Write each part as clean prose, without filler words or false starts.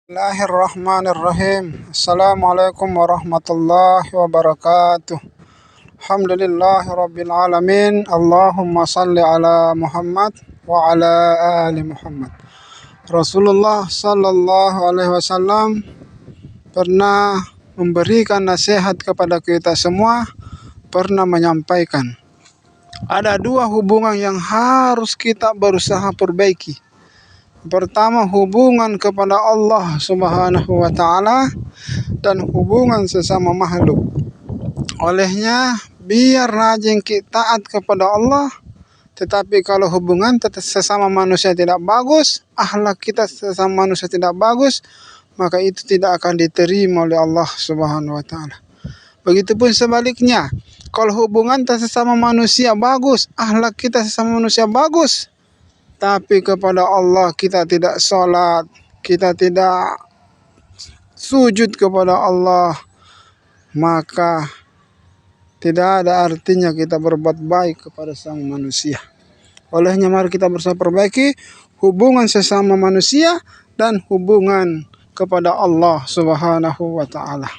Bismillahirrahmanirrahim. Assalamualaikum warahmatullahi wabarakatuh. Alhamdulillahirabbil alamin. Allahumma salli ala Muhammad wa ala ali Muhammad. Rasulullah sallallahu alaihi wasallam pernah memberikan nasihat kepada kita semua, pernah menyampaikan ada dua hubungan yang harus kita berusaha perbaiki. Pertama, hubungan kepada Allah Subhanahu wa Ta'ala dan hubungan sesama makhluk. Olehnya, biar rajin kita taat kepada Allah, tetapi kalau hubungan sesama manusia tidak bagus, akhlak kita sesama manusia tidak bagus, maka itu tidak akan diterima oleh Allah Subhanahu wa Ta'ala. Begitupun sebaliknya, kalau hubungan sesama manusia bagus, akhlak kita sesama manusia bagus, tapi kepada Allah kita tidak sholat, kita tidak sujud kepada Allah, maka tidak ada artinya kita berbuat baik kepada sang manusia. Olehnya mari kita berusaha perbaiki hubungan sesama manusia dan hubungan kepada Allah Subhanahu wa Ta'ala.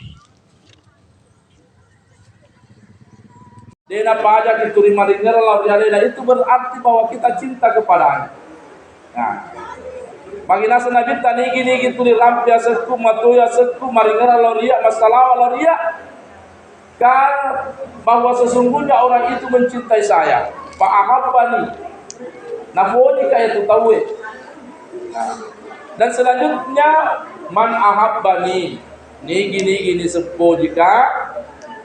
Dena pajak itu rimaringar itu berarti bahwa kita cinta kepadanya. Nah, bagi nasa nabi tani gini gitu di rampia setku matuya setku maringar lauria masalah lauria kan bahwa sesungguhnya orang itu mencintai saya. Pak ahabbani. Nafoni kayak itu tahu. Nah, dan selanjutnya man ahabbani. Ni gini sepo jika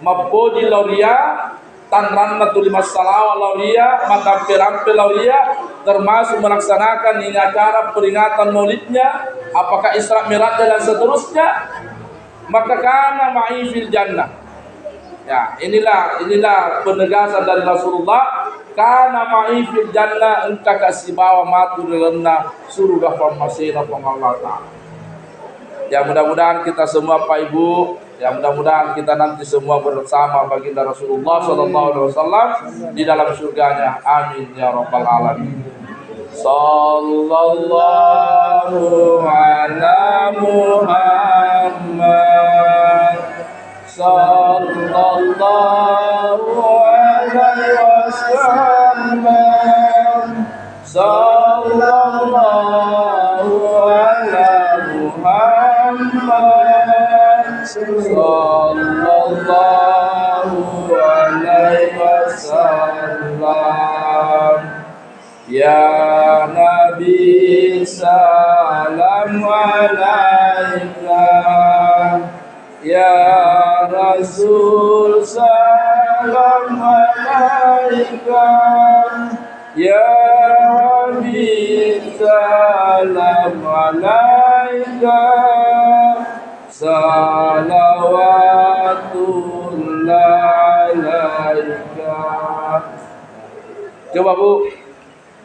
mapoji lauria tanran natuli masalah lauria maka perampe lauria termasuk melaksanakan ini acara peringatan maulidnya, apakah Isra Mi'rajnya dan seterusnya, maka kana ma'i fil jannah. Ya, inilah penegasan dari Rasulullah, kana ma'i fil jannah entah kasih bawa matu dalamna surga farmasina Allah Ta'ala. Ya, mudah-mudahan kita semua Pak Ibu, ya mudah-mudahan kita nanti semua bersama baginda Rasulullah sallallahu alaihi wasallam di dalam surganya. Amin ya rabbal alamin. Sallallahu ala Muhammad sallallahu alaihi wasallam sallallahu ala Muhammad sallallahu alaihi wasallam. Ya Nabi salam alaika, ya Rasul salam alaika, ya Habib salam alaika, salawatullah alaika. Coba Bu,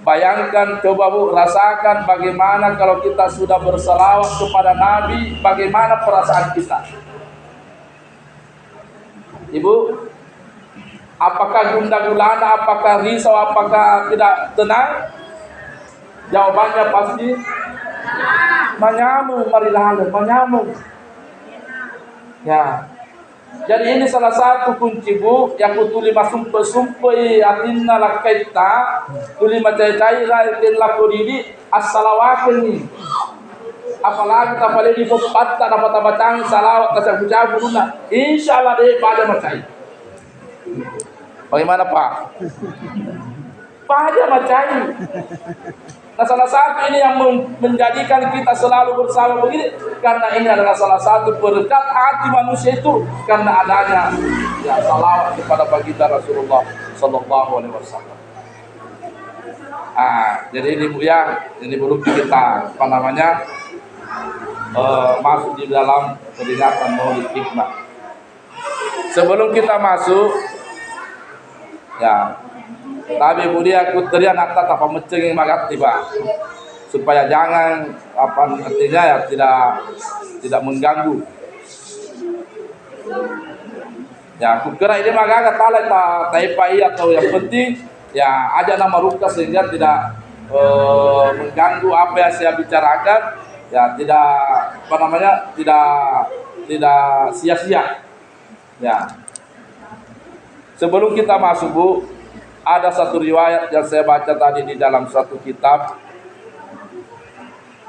bayangkan, coba Bu, rasakan bagaimana kalau kita sudah bersalawat kepada Nabi, bagaimana perasaan kita. Ibu, apakah gundah gulana, apakah risau, apakah tidak tenang? Jawabannya pasti menyambung, marilah menyambung. Ya. Jadi ini salah satu kunci Bu, yang kutuli masumpe-sumpe atinna lakaita, tuli macai-cai lakin lakodidi as-salawatin ni. Apalagi tapale di patta dapat batang salawat kasabuja buruna. Insyaallah deh pada macai. Bagaimana Pak? Pada macai. Nah, salah satu ini yang menjadikan kita selalu bersama begini, karena ini adalah salah satu berkat hati manusia itu karena adanya ya salawat kepada baginda Rasulullah sallallahu alaihi wasallam. Jadi ini Bu ya, ini belum kita masuk di dalam peringatan Maulid Hikmah. Sebelum kita masuk ya, tapi kemudian aku teriak nak apa mencengeng magat tiba supaya jangan artinya ya tidak mengganggu. Ya, aku kira ini magat talent taipai atau yang penting ya aja nama ruka sehingga tidak mengganggu apa yang saya bicarakan. ya tidak apa namanya, tidak sia-sia. Ya. Sebelum kita masuk, Bu, ada satu riwayat yang saya baca tadi di dalam satu kitab.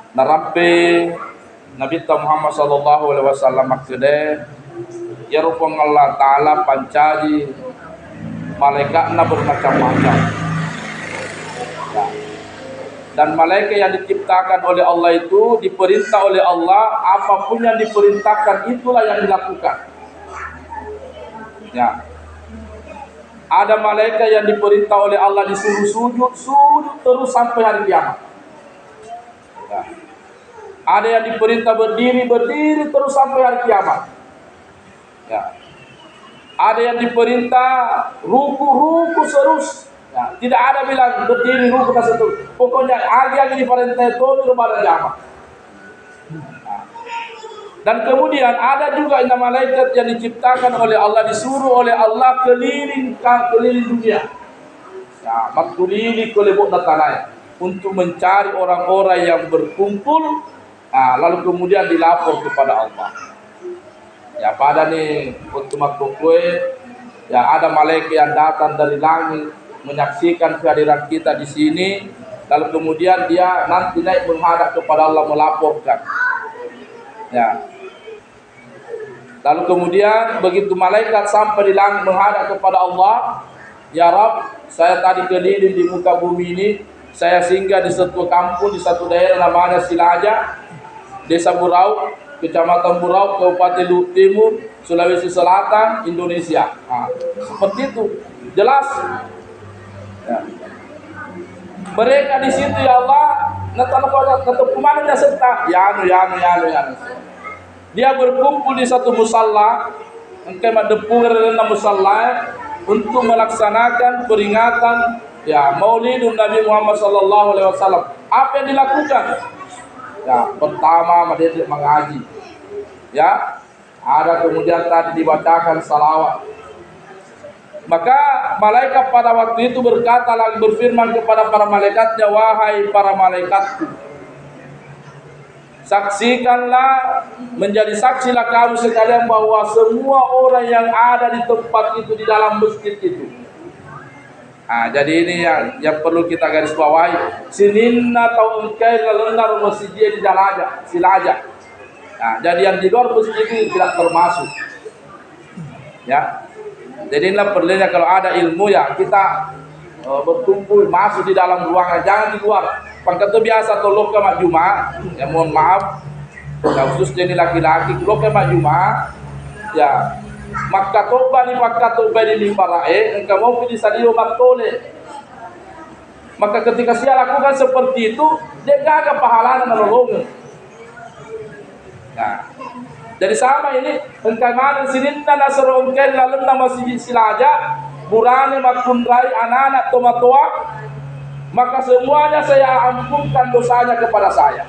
Narampe Nabi Muhammad sallallahu alaihi wasallam maksudnya ya rupang Allah Ta'ala pancaji malaikatnya bermacam-macam. Ya. Dan malaikat yang diciptakan oleh Allah itu diperintah oleh Allah, apapun yang diperintahkan itulah yang dilakukan. Ya. Ada malaikat yang diperintah oleh Allah disuruh sujud, sujud terus sampai hari kiamat. Ya. Ada yang diperintah berdiri, berdiri terus sampai hari kiamat. Ya. Ada yang diperintah ruku, ruku terus. Ya, tidak ada bilang berdiri ruku tak satu. Pokoknya ada yang diperintah itu kepada jamaah. Nah. Dan kemudian ada juga malaikat yang diciptakan oleh Allah, disuruh oleh Allah keliling dunia. Ya, makulili kelebok datanai untuk mencari orang-orang yang berkumpul. Nah, lalu kemudian dilapor kepada Allah. Ya pada nih untuk makhlukwe, ya ada malaikat yang datang dari langit menyaksikan kehadiran kita di sini, lalu kemudian dia nanti naik menghadap kepada Allah melaporkan. Ya. Lalu kemudian begitu malaikat sampai di langit menghadap kepada Allah, ya Rabb, saya tadi keliling di muka bumi ini, saya singgah di satu kampung, di satu daerah namanya Silaja, Desa Burau, Kecamatan Burau, Kabupaten Timur, Sulawesi Selatan, Indonesia. Nah, seperti itu, jelas. Ya. Mereka di situ ya Allah, kata kemana dia serta? Ya. Dia berkumpul di satu musalla, engkau madepung dalam musalla untuk melaksanakan peringatan ya Maulidun Nabi Muhammad sallallahu alaihi wasallam. Apa yang dilakukan? Ya, pertama mereka mengaji. Ya, ada kemudian tadi dibacakan salawat. Maka malaikat pada waktu itu berkata lagi, berfirman kepada para malaikatnya, wahai para malaikatku, saksikanlah, menjadi saksilah kamu sekalian bahwa semua orang yang ada di tempat itu, di dalam masjid itu. Nah, jadi ini yang perlu kita garis bawahi. Sininna tahun kain lenar masjid di Silaja. Nah, jadi yang di luar masjid itu tidak termasuk. Ya. Jadi inilah perlunya kalau ada ilmu ya kita berkumpul masuk di dalam ruangan, jangan di luar. Pangkat itu biasa tolong ke Jumat, ya mohon maaf, ya khusus jadi laki-laki, tolong ke Jumat, ya maka toba ni parae, engkau mau pilih sadio matole. Maka ketika saya lakukan seperti itu, dia gak ada pahala dan nolongnya. Nah, jadi sama ini, engkau mana sininna nasro engkau lalu nama Silaja, burane makundrai anak-anak tomatoa, maka semuanya saya ampunkan dosanya kepada saya.